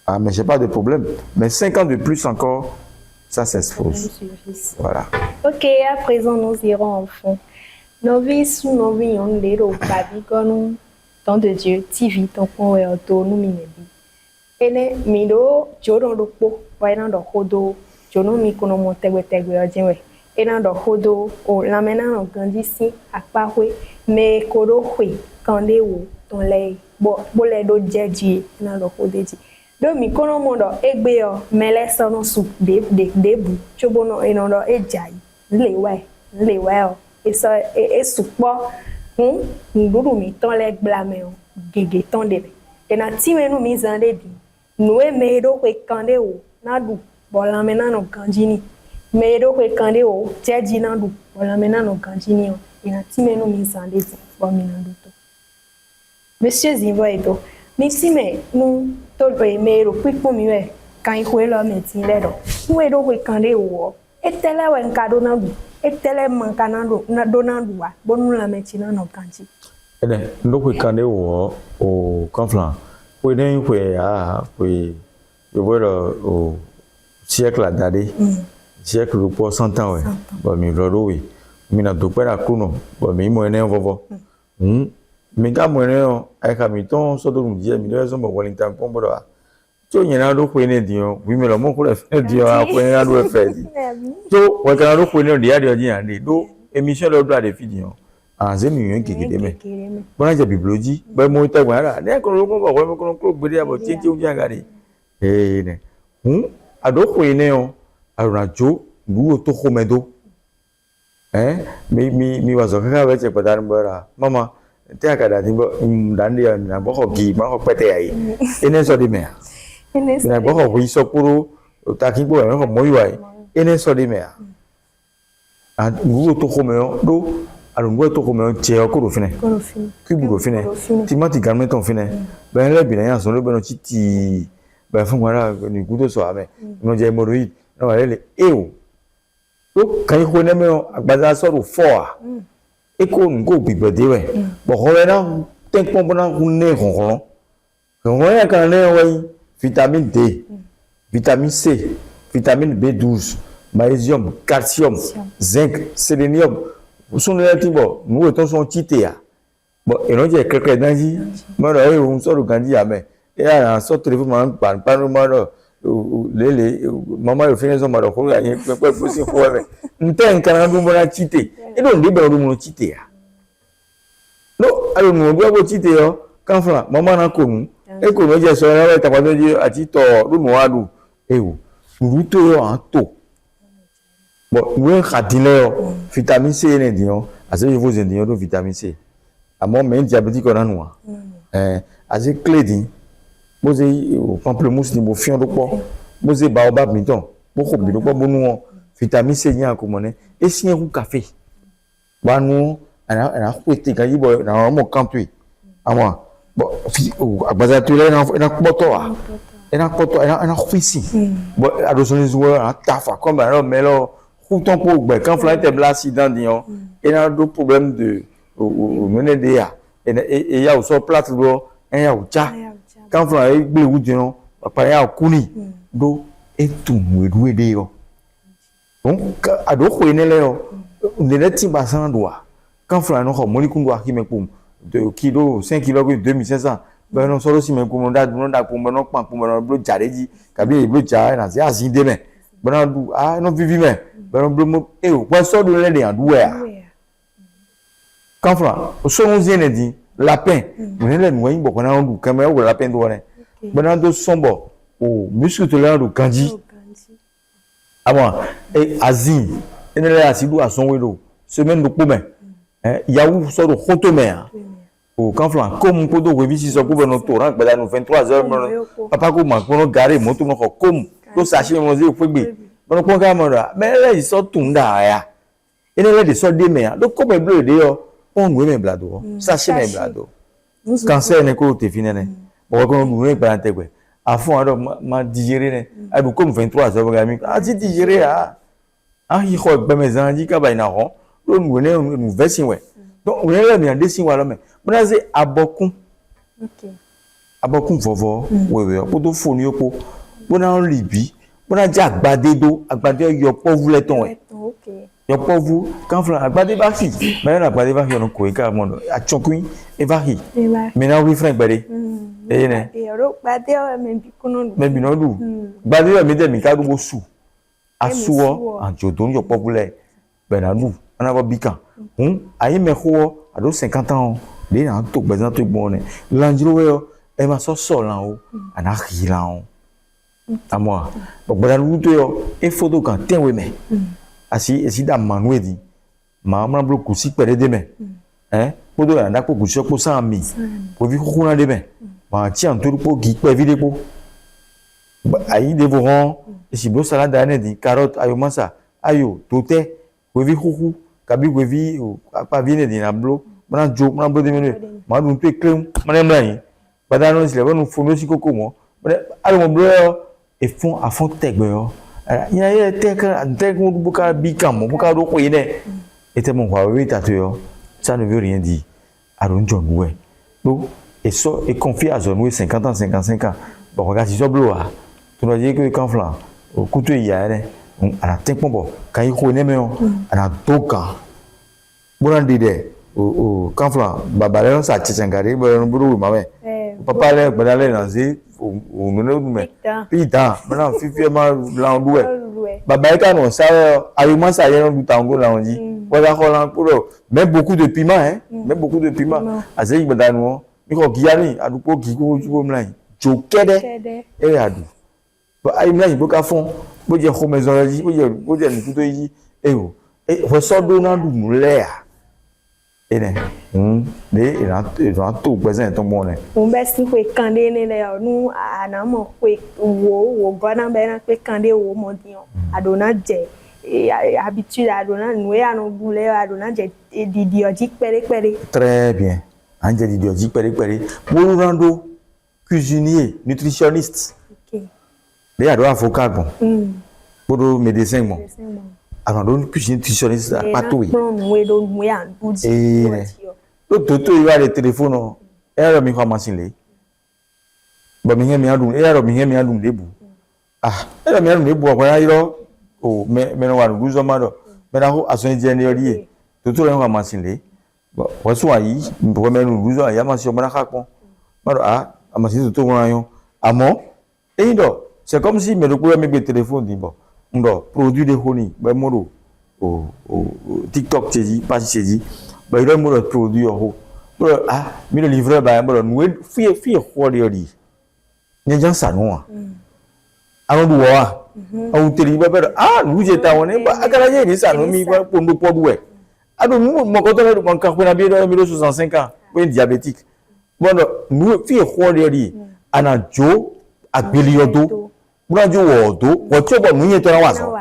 Ah, mais j'ai pas de problème. Mais 5 ans de plus encore, ça s'expose. Voilà. Ok, à présent, nous irons en fond. Nos vies sous nos vies, on les babi comme temps de Dieu, TV, ton point et auto, nous minebi. Et ne, mido, jodo do po, voyant do hodo, jono mi kono montegwe tegwe ojenwe. Et dans do hodo, o lamena no grandisi, akpahwe, me kodo hwe, kande wo, ton lei, bo le do djedji, dans do hodeji. Do mi kono mondo egbe yo, mele sono su debu, chobono enondo ejai, lewe o. Et ça et soupo nduru mi ton leg blame o gege ton de et na ti menu mi zande di no e me do ko kande o na du bola mena no ganjini me do ko kande o jeji na du bola mena no ganjini o et na ti menu mi zande di bo mi na du to monsieur Zinvo eto mi si me nu to me ro quick po mi we kan ihwe lo me ti le do we do ko kande o e tele we nkado na du etele mankanando na donandua bonu la metina no kanji ene ndoko kande o conflant we den we ya we voilà au siècle d'année siècle pour 100 ans ouais bon mi rodo we mi na do pera kuno bon mi mo ene vovo mi ga mo ene o ai ka mi ton so do mi je mi le so mo Wellington pombo do so nyina do ko ene dion wi mi lo mo ko le fe dion a ko ene do fe di so we kan do ko ene dia dia ji ande do émission lo do a de fi dion an ze mi yen kekede me bona je biblioji be mo ta gwa ra ne ko lo ko ko ko gbe ya bo ti ti o ja ga de ne ado ko ene o aruna jo nguo to ko medo mi wa zo ka be che padan bora mama te akada timbo dan dia na bo ko gi ma ko pete ai ene so di me na bo ko wi so puru ta ki bo ko mo yi ene so di me a nguo to ko me do arungo to ko me che ko ro fine ki bu ro fine ti ma ti garment on fine ben le bi na ya so lo be no ti ba fun wara ni gudo so ame no je hemorrhoid no wa le o kan ko ne me agbaza so ro 4 e ko ngo bi be de we bo ho le na ten pon bona ne ko ya kan ne we vitamine D vitamine C vitamine B12 magnésium calcium zinc sélénium sont les timbo nous étant son tité ya bon et non j'ai quelque danji moi là on sort gandi ame et à sort téléphone man pan moi le maman le fait son maro ko ya pe si ko we nten kan du mo na tité et donc de be mo tité ya no alo mo gbo tité yo kan fla maman na ko nu e ko no je so ra ta kwado ji ati to du mo adu e wo ruto yo an to bon we khadile vitamine C ne dion assez je vous indique do vitamine C à mon men diabétique on noir assez clé di boze pamplemousse ni bo fion do po boze baobab miton boko bi do po bonu vitamine C nya ko mone e si en café banu ana kwete ga yibo na mo campé ama bon agbaza to le na poto ena poto ena khwisi bon adosoni zo tafa comme alors melo ton pour quand flan était l'accident dion et a d'autres problèmes de mener de ya et ya so plate do en ya ucha quand flan e gbe wu dion papa ya kuni do e tu mu de yo donc ado ko ene le yo ne ti basan do quand flan no ko moni kun do ki me pum de kilo 5 kilo 2500 ben non solo si me pum da pum no pan pum no blo jareji kabi blo ja na se azinde me ben du no vivi me ben blo e o kwa so do le de andu ya quand flan so no zene di lapin ne le no yin bo na ndu kama o lapin do ne ben do sombo o muscle to le do kanji avant et azin ene le asidu asonwe do semaine do po me yawu so do khoto me o quand flan comme ko do revi si so ko ben no to ran gba no 23h papa ko ma ko no gare moto no ko comme do sachet mo ze fegbe bon ko ka mo ra me le so tunda ya ene le de so de me do ko me bleu de yo on we me blado sachet me blado cancer ne ko te finene bon ko no we pa tegwe afon ado ma digérer ne adu comme 23h ga mi a ti digérer yi ko gbe me zanji ka ba ina ho do nu ne nu version we donc on est là mais en dessin wala mais on a c'est abokun abokun vovo wewe podo phone yo po bona libi bona ja agbade do agbade yo po vu le ton e OK. Yo po vu quand flan agbade ba fi mais na agbade ba fi on ko e ka mo a chokun e va hi mais na wi fran gbade e ne E ro gbade o me bi kuno mais bi no du gbade yo mi de mi ka du bo su asuo anjodon yo po vu le ben na du ana ba bi kan ayi me ko ado 50 ans les na to gbazan to bon lanjiro yo e ma so so lan o ana ri lan o à moi donc bala luto yo e photo kan ten we me asi esi da manu edi ma ma blo kusi pere de me photo ya na ko kusi ko sa mi po vi ko na de me ba ti an to po gi pe vi de po ayi de voron esi blo salade ane di carotte ayo masa ayo tote ko vi ko kabi ko vi pa vi ne di na blo mana jo mana blo de me ma dun to klem mana mlan bada no si le no fo no si koko mo ale mo blo et font à fond tegbe yo il y a tek mo buka bika mo buka do ko yene et mon kwa we tatu yo ça ne veut rien dire aron john we donc et so et confier à zone 50 ans 55 ans bon regarde si so blo a tu dois dire que quand flan au couteau il y a ala tek mo quand il ko ne me on ala toka bonan de o quand flan babale sa tchangare bo no bro ma we papa le badale na zi o no me pita mana fifi ma la duwe baba ka no sa ayuma sa ye no du tango la onji wala ko la puro même beaucoup de piment même beaucoup de piment azei badanu mi ko giani adupo gi ko ju mlan jo kede e adu ba ay mlan bo ka fon bo je ko maison ji bo je ni tuto yi e o e fo so do na du mule a ene de ran to gbese ton mo ne o be si pe kande ne le nu ana mo pe wo gona be na pe kande wo mo dion adona je habitude adona nwe anu bule adona je didi oji pere très bien anje didi oji pere wo rando cuisinier nutritionniste OK de ado avocat bon bodo médecin bon alors donc cuisinier nutritionniste pas tout le toto il va le téléphone et mi ko machine le ba mi ngemi adun e ro mi ngemi adun debu e mi adun debu ko ya iro o me no wa ruzo ma do me na ho aso je ni ori toto ro ko machine le wa so ayi ko me no ruzo ya ma si o ma ka pon ma do amachine toto won ayon amo e do c'est comme si me do ko me be téléphone di bo ndo produit de honey ba mo o TikTok tiji page tiji ba iro mo produit ho mi le livreur ba mo no fi ho le ori ni jan sanu a awon du wa o teri ba ba nu je ta won ba akara je ni sanu mi ba pondo podu e ado mo ko to le kon ka ko na bi do mi 65 ans o diabétique bon nu fi ho le ori ana jo agbeliodo Burajo wodo, wocho bo nuye to na waso.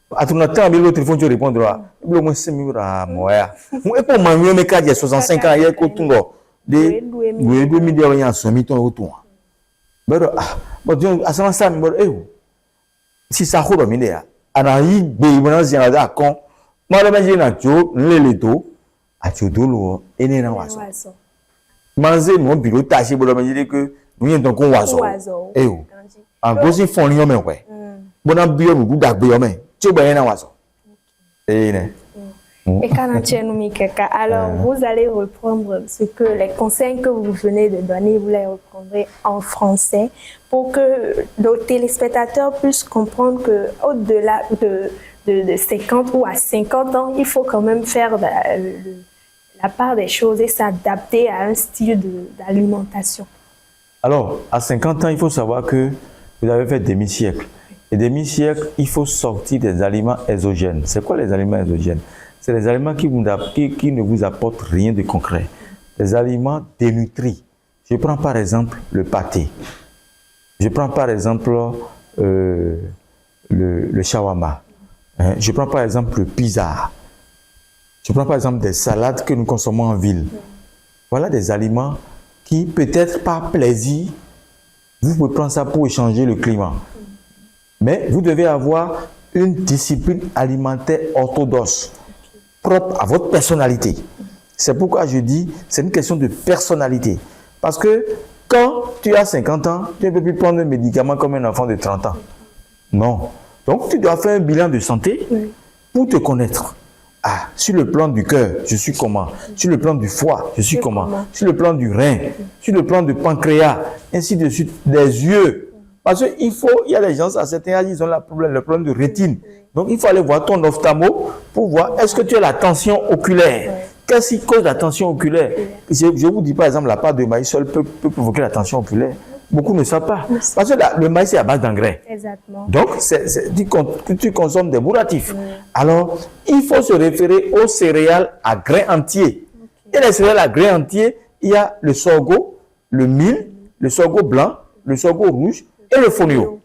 Atuna tan bi lo telephone jo répondre a. Bi mo semi ra moya. Mo e po ma mi o me ka je 65 ans ye ko tun lo. De we do mi de o yan so mi ton o tun. Bero bo jo asama sa mi bo si sa ko do mi de ya. Ana yi gbe mo na zian da kon. Mo lo meji na jo nlele to ati odo lo ene na waso. Manze mo bi lo ta se bo lo meji de ke nuye ton ko waso. En gros, ils font rien, mais ouais. Bon, on a bien nous d'agber, mais tu vois, il y a un oiseau. Et alors, vous allez reprendre ce que les conseils que vous venez de donner, vous les reprendrez en français pour que nos téléspectateurs puissent comprendre que au-delà de 50 ou à 50 ans, il faut quand même faire la part des choses et s'adapter à un style d'alimentation. Alors, à 50 ans, il faut savoir que vous avez fait demi-siècle. Et demi-siècle, il faut sortir des aliments exogènes. C'est quoi les aliments exogènes? C'est les aliments qui ne vous apportent rien de concret. Les aliments dénutris. Je prends par exemple le pâté. Je prends par exemple le shawarma. Je prends par exemple le pizza. Je prends par exemple des salades que nous consommons en ville. Voilà des aliments qui peut-être par plaisir, vous pouvez prendre ça pour échanger le climat. Mais vous devez avoir une discipline alimentaire orthodoxe, propre à votre personnalité. C'est pourquoi je dis, c'est une question de personnalité. Parce que Quand tu as 50 ans, tu ne peux plus prendre un médicament comme un enfant de 30 ans. Non. Donc, tu dois faire un bilan de santé pour te connaître. Ah, sur le plan du cœur, je suis comment? Sur le plan du foie, je suis comment? Sur le plan du rein, sur le plan du pancréas, ainsi de suite, des yeux. Parce qu'il y a des gens à certains âges, ils ont le problème de rétine. Donc, il faut aller voir ton ophtalmo pour voir est-ce que tu as la tension oculaire. Qu'est-ce qui cause la tension oculaire? Je vous dis par exemple, la pâte de maïs seule peut provoquer la tension oculaire. Beaucoup ne savent pas. Parce que le maïs est à base d'engrais. Exactement. Donc, tu consommes des bourratifs. Alors, il faut se référer aux céréales à grains entiers. Et les céréales à grains entiers, il y a le sorgho, le mil, le sorgho blanc, le sorgho rouge et le fonio.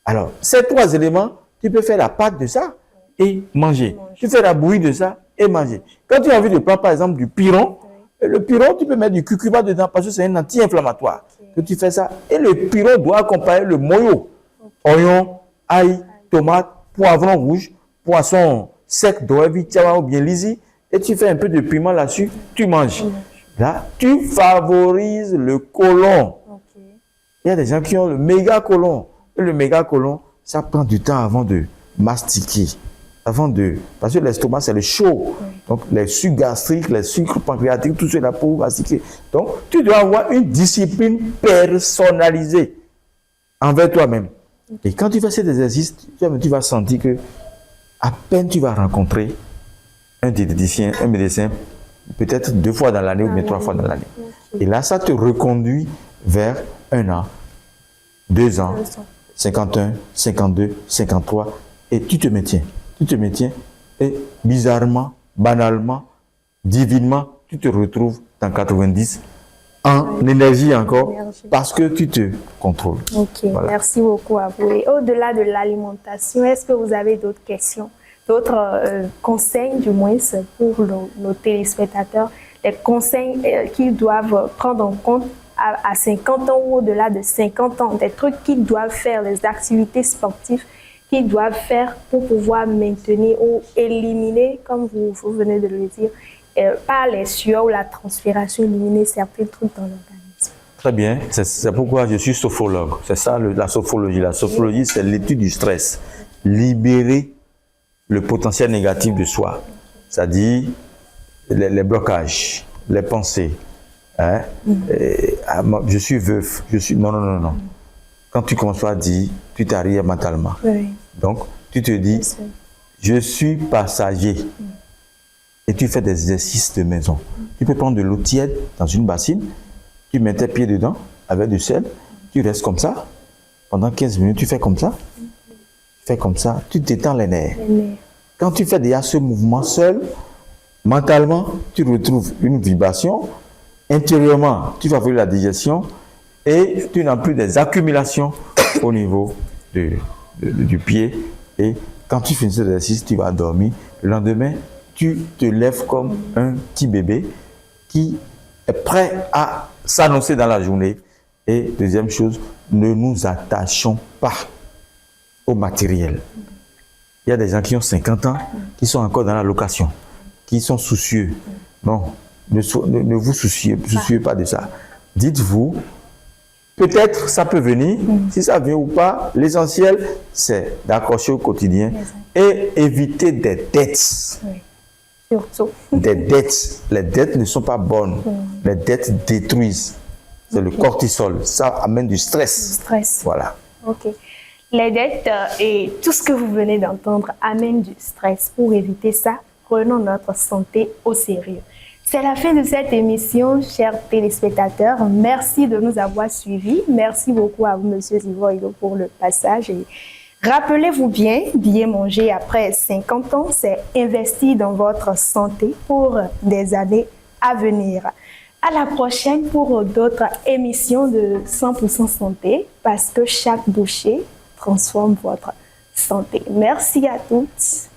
Alors, ces trois éléments, tu peux faire la pâte de ça et manger. Tu fais la bouillie de ça et manger. Quand tu as envie de prendre, par exemple, du piron, le piron, tu peux mettre du curcuma dedans parce que c'est un anti-inflammatoire. Que tu fais ça. Et le piron doit accompagner le moyo. Oignon, ail, tomate, poivron rouge, poisson sec, doré, tiawa ou bien lisi. Et tu fais un peu de piment là-dessus, tu manges. Là, tu favorises le côlon. Il y a des gens qui ont le méga côlon. Et le méga côlon, ça prend du temps avant de mastiquer. Parce que l'estomac, c'est le chaud. Donc, les sucres gastriques, les sucres pancréatiques, tout cela pour mastiquer. Donc, tu dois avoir une discipline personnalisée envers toi-même. Et quand tu fais cet exercice, tu vas sentir que à peine tu vas rencontrer un diététicien, un médecin, peut-être 2 fois dans l'année ou bien 3 fois dans l'année. Et là, ça te reconduit vers 1 an, 2 ans, 51, 52, 53, et tu te maintiens. Tu te maintiens et bizarrement, banalement, divinement, tu te retrouves dans 90 en énergie encore parce que tu te contrôles. Ok, voilà. Merci beaucoup à vous. Et au-delà de l'alimentation, est-ce que vous avez d'autres questions, d'autres conseils du moins pour nos téléspectateurs, les conseils qu'ils doivent prendre en compte à 50 ans ou au-delà de 50 ans, des trucs qu'ils doivent faire, les activités sportives qu'ils doivent faire pour pouvoir maintenir ou éliminer, comme vous venez de le dire, par les sueurs ou la transpiration, éliminer certains trucs dans l'organisme. Très bien, c'est pourquoi je suis sophrologue. C'est ça la sophrologie. La sophrologie, c'est l'étude du stress. Libérer le potentiel négatif de soi, c'est-à-dire les blocages, les pensées. Hein? Je suis veuf, non. Quand tu commences à dire, tu t'arrives mentalement. Oui. Donc, tu te dis, je suis passager. Et tu fais des exercices de maison. Tu peux prendre de l'eau tiède dans une bassine, tu mets tes pieds dedans avec du sel, tu restes comme ça. Pendant 15 minutes, tu fais comme ça. Tu fais comme ça, tu détends les nerfs. Quand tu fais déjà ce mouvement seul, mentalement, tu retrouves une vibration. Intérieurement, tu favorises la digestion. Et tu n'as plus des accumulations au niveau du pied. Et quand tu finis cet exercice, tu vas dormir. Le lendemain, tu te lèves comme un petit bébé qui est prêt à s'annoncer dans la journée. Et deuxième chose, ne nous attachons pas au matériel. Il y a des gens qui ont 50 ans, qui sont encore dans la location, qui sont soucieux. Non, ne vous souciez pas de ça. Dites-vous, peut-être ça peut venir, si ça vient ou pas, l'essentiel c'est d'accrocher au quotidien et éviter des dettes. Oui. Surtout. Des dettes. Les dettes ne sont pas bonnes. Les dettes détruisent. C'est le cortisol. Ça amène du stress. Stress. Voilà. Ok. Les dettes et tout ce que vous venez d'entendre amènent du stress. Pour éviter ça, prenons notre santé au sérieux. C'est la fin de cette émission, chers téléspectateurs. Merci de nous avoir suivis. Merci beaucoup à vous, Monsieur Zivoigo, pour le passage. Et rappelez-vous bien manger après 50 ans, c'est investir dans votre santé pour des années à venir. À la prochaine pour d'autres émissions de 100% santé, parce que chaque bouchée transforme votre santé. Merci à toutes.